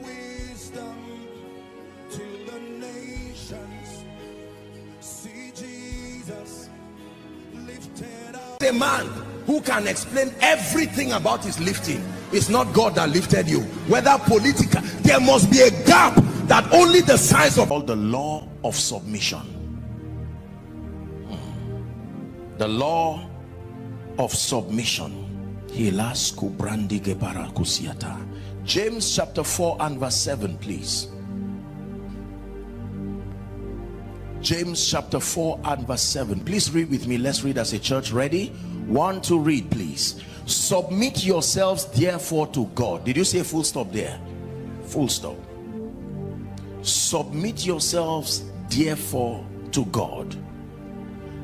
wisdom till the nations see Jesus lifted up. A man who can explain everything about his lifting. It's not God that lifted you. Whether political, there must be a gap that only the size of all the law of submission. The law of submission. James chapter 4 and verse 7, please. James chapter 4 and verse 7. Please read with me. Let's read as a church. Ready? 1, 2, read, please. Submit yourselves therefore to God. Did you say full stop there? Full stop. Submit yourselves therefore to God.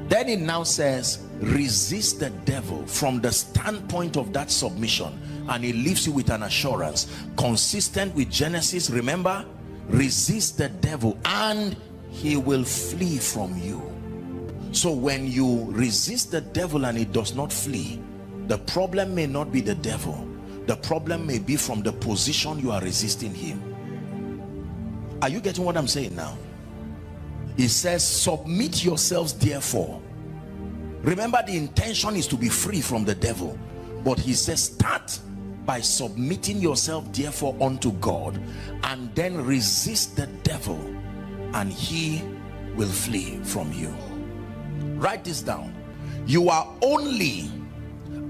Then it now says, resist the devil from the standpoint of that submission, and it leaves you with an assurance consistent with Genesis. Remember, resist the devil and he will flee from you. So when you resist the devil and it does not flee, the problem may not be the devil. The problem may be from the position you are resisting him. Are you getting what I'm saying now? He says, submit yourselves therefore. Remember, the intention is to be free from the devil, but he says start by submitting yourself therefore unto God, and then resist the devil and he will flee from you. Write this down. You are only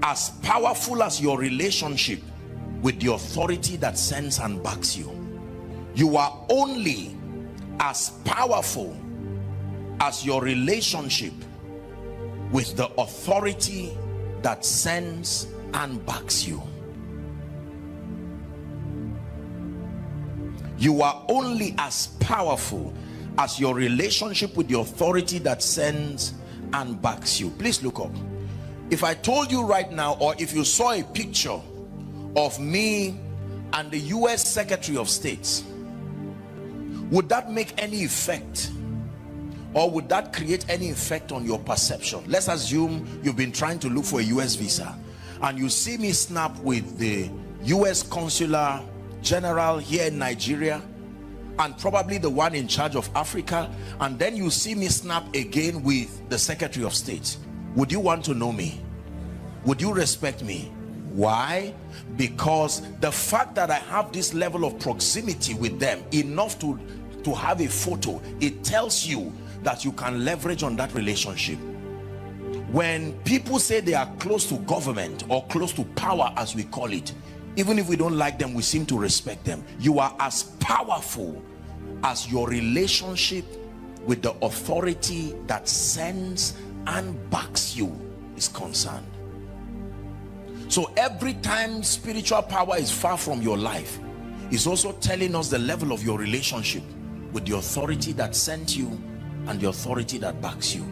as powerful as your relationship with the authority that sends and backs you. You are only as powerful as your relationship with the authority that sends and backs you. You are only as powerful as your relationship with the authority that sends and backs you. Please look up. If I told you right now, or if you saw a picture of me and the US Secretary of State, would that make any effect, or would that create any effect on your perception? Let's assume you've been trying to look for a US visa and you see me snap with the US Consular General here in Nigeria, and probably the one in charge of Africa, and then you see me snap again with the Secretary of State. Would you want to know me? Would you respect me? Why? Because the fact that I have this level of proximity with them, enough to have a photo, it tells you that you can leverage on that relationship. When people say they are close to government or close to power, as we call it, even if we don't like them, we seem to respect them. You are as powerful as your relationship with the authority that sends and backs you is concerned. So every time spiritual power is far from your life, it's also telling us the level of your relationship with the authority that sent you and the authority that backs you.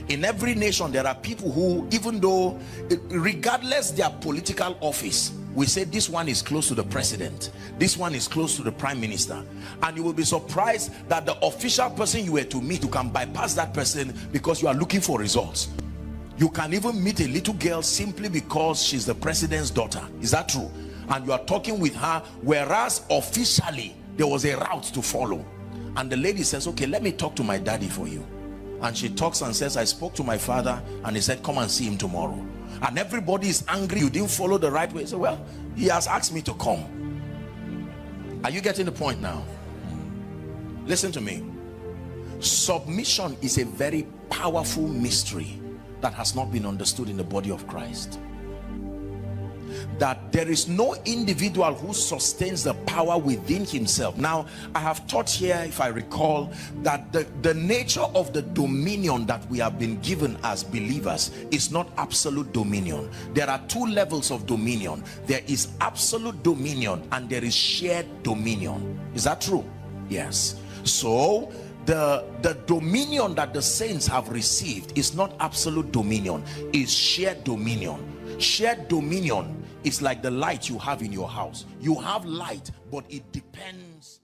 In every nation, there are people who, even though, regardless their political office, we say this one is close to the president, this one is close to the prime minister, and you will be surprised that the official person you were to meet, you can bypass that person because you are looking for results. You can even meet a little girl simply because she's the president's daughter. Is that true? And you are talking with her, whereas officially there was a route to follow. And the lady says, okay, let me talk to my daddy for you. And she talks and says, I spoke to my father and he said, come and see him tomorrow. And everybody is angry, you didn't follow the right way. So, well, he has asked me to come. Are you getting the point now? Listen to me. Submission is a very powerful mystery that has not been understood in the body of Christ. That there is no individual who sustains the power within himself. Now, I have taught here, if I recall, that the nature of the dominion that we have been given as believers is not absolute dominion. There are two levels of dominion. There is absolute dominion and there is shared dominion. Is that true? Yes. So the dominion that the saints have received is not absolute dominion, it's shared dominion. Shared dominion is like the light you have in your house. You have light, but it depends